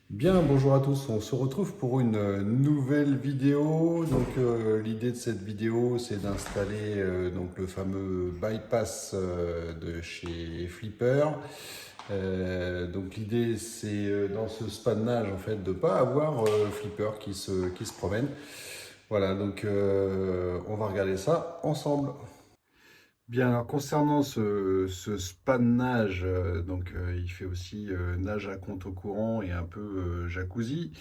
Bien, bonjour à tous, on se retrouve pour une nouvelle vidéo. L'idée de cette vidéo, c'est d'installer donc le fameux bypass de chez Flipper. L'idée, c'est dans ce spannage en fait de pas avoir Flipper qui se promène. Voilà, on va regarder ça ensemble. Bien, alors concernant ce spa de nage, il fait aussi nage à contre-courant et un peu jacuzzi.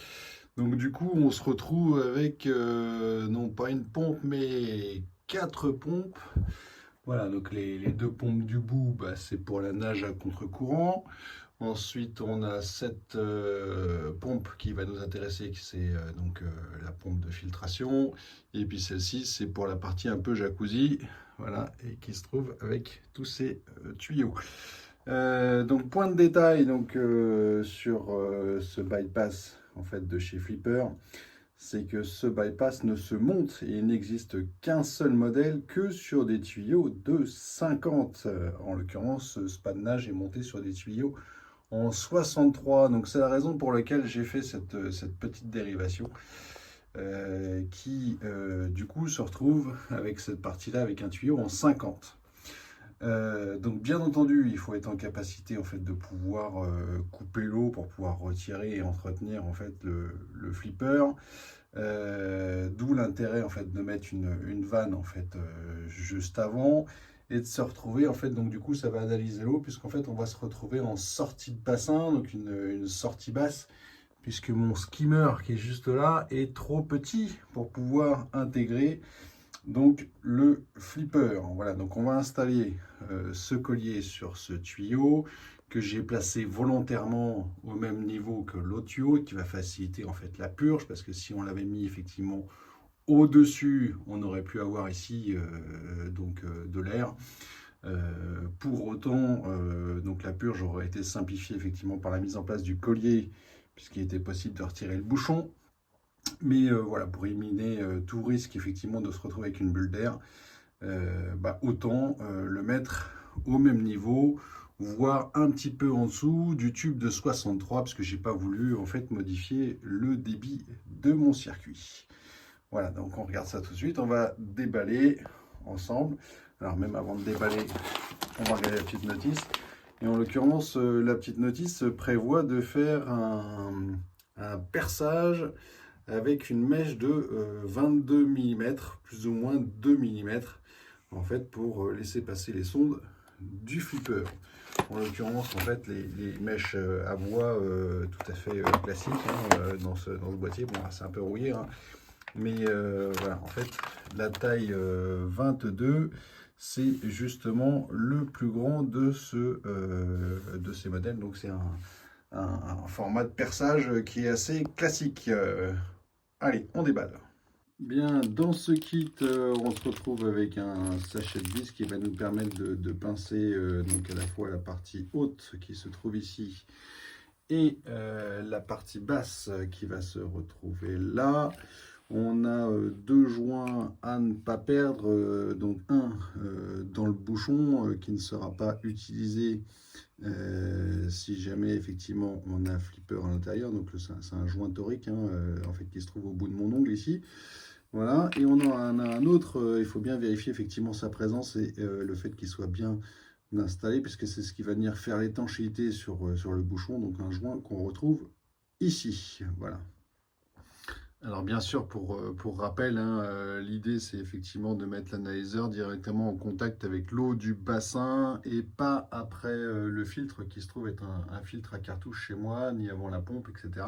Donc du coup, on se retrouve avec non pas une pompe, mais quatre pompes. Voilà, donc les deux pompes du bout, bah, c'est pour la nage à contre-courant. Ensuite, on a cette pompe qui va nous intéresser, c'est la pompe de filtration. Et puis celle-ci, c'est pour la partie un peu jacuzzi, voilà, et qui se trouve avec tous ces tuyaux. Point de détail sur ce bypass en fait de chez Flipper, c'est que ce bypass ne se monte et il n'existe qu'un seul modèle que sur des tuyaux de 50. En l'occurrence, ce spa de nage est monté sur des tuyaux en 63. Donc c'est la raison pour laquelle j'ai fait cette petite dérivation qui du coup se retrouve avec cette partie-là avec un tuyau en 50. Donc bien entendu, il faut être en capacité en fait de pouvoir couper l'eau pour pouvoir retirer et entretenir en fait le flipper. D'où l'intérêt en fait de mettre une vanne en fait juste avant et de se retrouver en fait donc du coup ça va analyser l'eau puisqu'en fait on va se retrouver en sortie de bassin, donc une sortie basse, puisque mon skimmer qui est juste là est trop petit pour pouvoir intégrer donc le flipper. Voilà, donc on va installer ce collier sur ce tuyau que j'ai placé volontairement au même niveau que l'autre tuyau et qui va faciliter en fait la purge, parce que si on l'avait mis effectivement au-dessus, on aurait pu avoir ici de l'air. Pour autant, donc la purge aurait été simplifiée effectivement par la mise en place du collier, puisqu'il était possible de retirer le bouchon. Mais voilà, pour éliminer tout risque effectivement de se retrouver avec une bulle d'air, autant le mettre au même niveau, voire un petit peu en dessous du tube de 63, parce que j'ai pas voulu en fait modifier le débit de mon circuit. Voilà, donc on regarde ça tout de suite, on va déballer ensemble. Alors même avant de déballer, on va regarder la petite notice. Et en l'occurrence, la petite notice prévoit de faire un perçage avec une mèche de 22 mm, plus ou moins 2 mm, en fait, pour laisser passer les sondes du flipper. En l'occurrence, en fait, les mèches à bois tout à fait classiques dans ce boîtier. Bon, c'est un peu rouillé, hein, mais voilà, en fait, la taille 22, c'est justement le plus grand de ces modèles. Donc, c'est un format de perçage qui est assez classique. Allez, on déballe. Bien, dans ce kit, on se retrouve avec un sachet de vis qui va nous permettre de pincer donc à la fois la partie haute qui se trouve ici et la partie basse qui va se retrouver là. On a deux joints à ne pas perdre, donc un dans le bouchon qui ne sera pas utilisé si jamais effectivement on a un flipper à l'intérieur. Donc c'est un joint torique hein, en fait qui se trouve au bout de mon ongle ici. Voilà, et on en a un autre, il faut bien vérifier effectivement sa présence et le fait qu'il soit bien installé, puisque c'est ce qui va venir faire l'étanchéité sur le bouchon, donc un joint qu'on retrouve ici. Voilà. Alors bien sûr, pour rappel, hein, l'idée c'est effectivement de mettre l'analyseur directement en contact avec l'eau du bassin et pas après le filtre qui se trouve être un filtre à cartouche chez moi, ni avant la pompe, etc.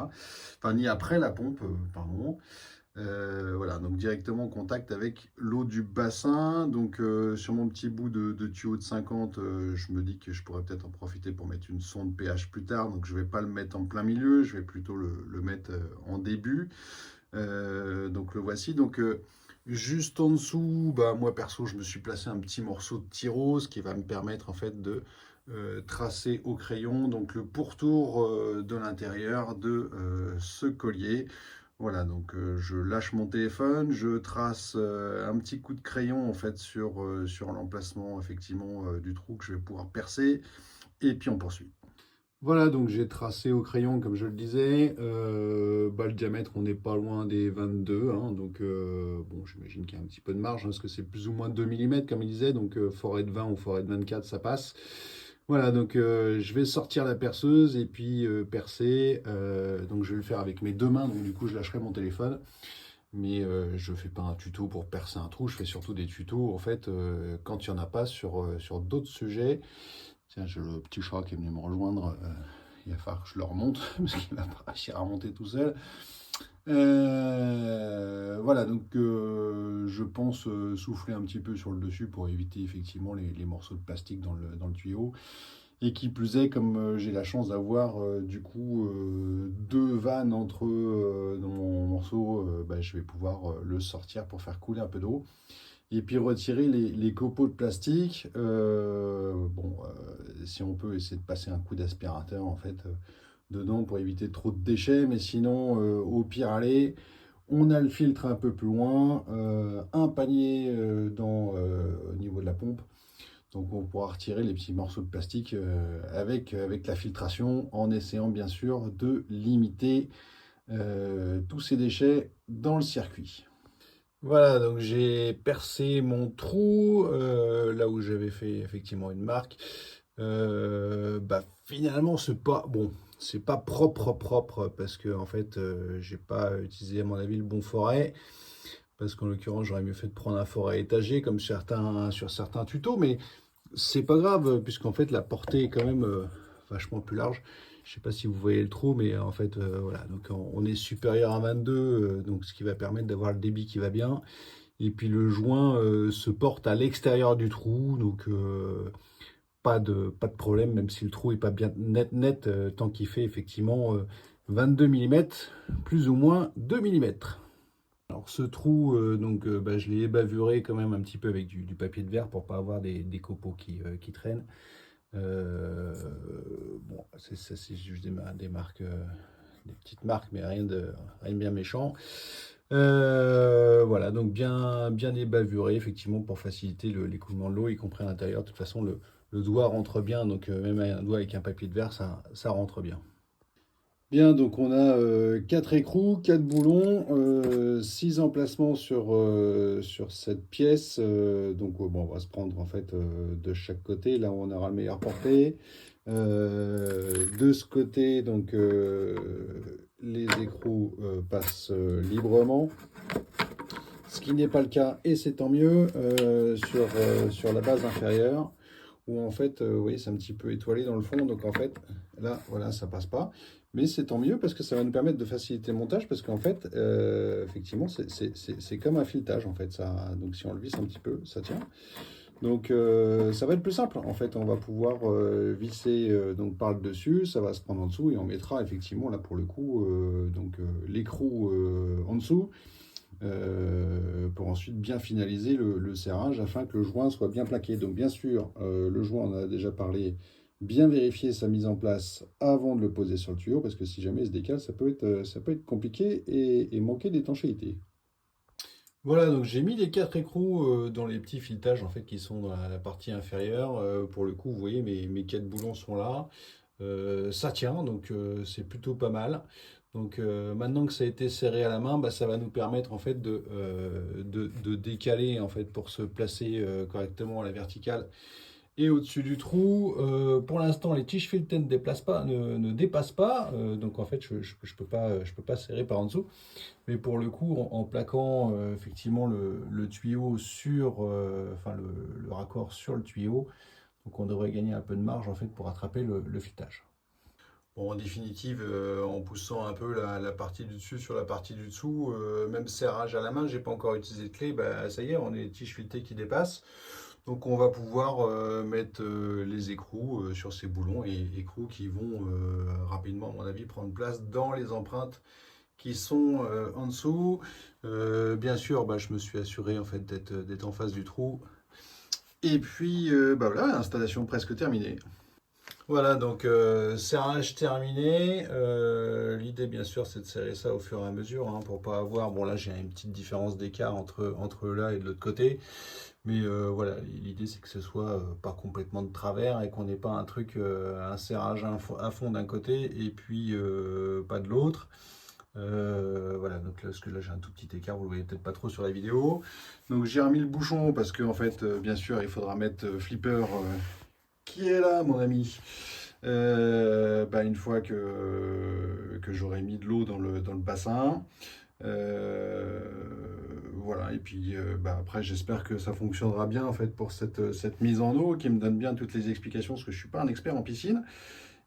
Enfin, ni après la pompe, pardon. Voilà, donc directement en contact avec l'eau du bassin. Donc sur mon petit bout de tuyau de 50, je me dis que je pourrais peut-être en profiter pour mettre une sonde pH plus tard. Donc je ne vais pas le mettre en plein milieu, je vais plutôt le mettre en début. Donc le voici. Donc juste en dessous, bah, moi perso, je me suis placé un petit morceau de tyrose qui va me permettre en fait de tracer au crayon donc le pourtour de l'intérieur de ce collier. Voilà, donc je lâche mon téléphone, je trace un petit coup de crayon en fait sur l'emplacement effectivement du trou que je vais pouvoir percer et puis on poursuit. Voilà, donc j'ai tracé au crayon, comme je le disais. Le diamètre, on n'est pas loin des 22, hein, donc bon, j'imagine qu'il y a un petit peu de marge, hein, parce que c'est plus ou moins 2 mm, comme il disait, donc forêt de 20 ou forêt de 24, ça passe. Voilà, donc je vais sortir la perceuse et puis percer. Donc je vais le faire avec mes deux mains, donc du coup je lâcherai mon téléphone. Mais je ne fais pas un tuto pour percer un trou, je fais surtout des tutos en fait quand il n'y en a pas sur d'autres sujets. Tiens, j'ai le petit chat qui est venu me rejoindre. Il va falloir que je le remonte parce qu'il va pas réussir à remonter tout seul. Voilà, donc je pense souffler un petit peu sur le dessus pour éviter effectivement les morceaux de plastique dans le tuyau. Et qui plus est, comme j'ai la chance d'avoir du coup deux vannes entre eux dans mon morceau, bah, je vais pouvoir le sortir pour faire couler un peu d'eau. Et puis retirer les copeaux de plastique. Bon, si on peut essayer de passer un coup d'aspirateur en fait dedans pour éviter trop de déchets, mais sinon, au pire aller, on a le filtre un peu plus loin, un panier au niveau de la pompe. Donc on pourra retirer les petits morceaux de plastique avec la filtration en essayant bien sûr de limiter tous ces déchets dans le circuit. Voilà, donc j'ai percé mon trou, là où j'avais fait effectivement une marque. Finalement, c'est pas propre, parce que en fait, j'ai pas utilisé à mon avis le bon forêt, parce qu'en l'occurrence, j'aurais mieux fait de prendre un forêt étagé comme sur certains tutos, mais c'est pas grave, puisqu'en fait, la portée est quand même vachement plus large. Je sais pas si vous voyez le trou, mais en fait, voilà. Donc, on est supérieur à 22, donc ce qui va permettre d'avoir le débit qui va bien. Et puis, le joint se porte à l'extérieur du trou, donc pas de problème, même si le trou est pas bien net, tant qu'il fait effectivement 22 mm, plus ou moins 2 mm. Alors ce trou, je l'ai bavuré quand même un petit peu avec du papier de verre pour pas avoir des copeaux qui traînent. Bon, c'est juste des marques, des petites marques, mais rien de bien méchant. Voilà, donc bien les bavurer effectivement pour faciliter l'écoulement de l'eau, y compris à l'intérieur. De toute façon, le doigt rentre bien, donc même un doigt avec un papier de verre, ça rentre bien. Bien, donc on a 4 écrous, 4 boulons, 6 emplacements sur cette pièce. Bon, on va se prendre en fait de chaque côté, là où on aura le meilleur portée. De ce côté, donc les écrous passent librement, ce qui n'est pas le cas, et c'est tant mieux, sur la base inférieure, où en fait, vous voyez, c'est un petit peu étoilé dans le fond, donc en fait, là, voilà, ça passe pas. Mais c'est tant mieux parce que ça va nous permettre de faciliter le montage, parce qu'en fait, effectivement, c'est comme un filetage, en fait. Donc si on le visse un petit peu, ça tient. Donc ça va être plus simple. En fait, on va pouvoir visser donc par le dessus, ça va se prendre en dessous, et on mettra effectivement, là pour le coup, l'écrou en dessous. Pour ensuite bien finaliser le serrage afin que le joint soit bien plaqué. Donc bien sûr, le joint, on en a déjà parlé, bien vérifier sa mise en place avant de le poser sur le tuyau, parce que si jamais il se décale, ça peut être compliqué et manquer d'étanchéité. Voilà, donc j'ai mis les 4 écrous dans les petits filetages en fait qui sont dans la partie inférieure. Pour le coup, vous voyez, mes 4 boulons sont là. Ça tient, donc c'est plutôt pas mal. Donc maintenant que ça a été serré à la main, bah, ça va nous permettre en fait de décaler en fait pour se placer correctement à la verticale et au-dessus du trou. Pour l'instant, les tiges filetées ne dépassent pas, donc en fait je peux pas serrer par en dessous. Mais pour le coup, en plaquant effectivement le tuyau le raccord sur le tuyau, donc on devrait gagner un peu de marge en fait pour attraper le filetage. Bon, en définitive, en poussant un peu la partie du dessus sur la partie du dessous, même serrage à la main, j'ai pas encore utilisé de clé, bah, ça y est, on a les tiges filetées qui dépassent. Donc on va pouvoir mettre les écrous sur ces boulons, et écrous qui vont rapidement, à mon avis, prendre place dans les empreintes qui sont en dessous. Bien sûr, bah, je me suis assuré en fait d'être en face du trou. Et puis voilà, installation presque terminée. Voilà, donc serrage terminé. L'idée, bien sûr, c'est de serrer ça au fur et à mesure, hein, pour pas avoir. Bon, là, j'ai une petite différence d'écart entre là et de l'autre côté. Mais voilà, l'idée, c'est que ce soit pas complètement de travers et qu'on n'ait pas un truc, un serrage à fond d'un côté et puis pas de l'autre. Voilà, donc là, parce que là j'ai un tout petit écart, vous le voyez peut-être pas trop sur la vidéo. Donc j'ai remis le bouchon parce que en fait, bien sûr, il faudra mettre Flipper qui est là, mon ami. Une fois que j'aurai mis de l'eau dans le bassin. Voilà, et puis après, j'espère que ça fonctionnera bien en fait pour cette mise en eau qui me donne bien toutes les explications parce que je suis pas un expert en piscine.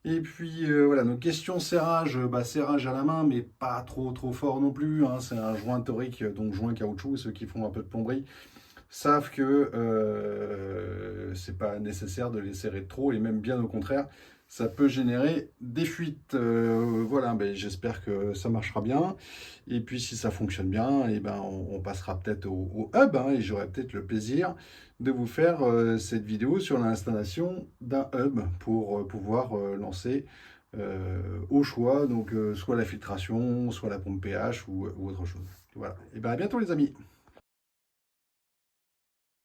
Et puis voilà, donc question serrage, serrage à la main, mais pas trop fort non plus, hein. C'est un joint torique, donc joint caoutchouc. Ceux qui font un peu de plomberie savent que c'est pas nécessaire de les serrer trop, et même bien au contraire, ça peut générer des fuites. Voilà, j'espère que ça marchera bien. Et puis si ça fonctionne bien, et on passera peut-être au hub, hein, et j'aurai peut-être le plaisir de vous faire cette vidéo sur l'installation d'un hub pour pouvoir lancer au choix, donc soit la filtration, soit la pompe pH ou autre chose. Voilà, et à bientôt les amis.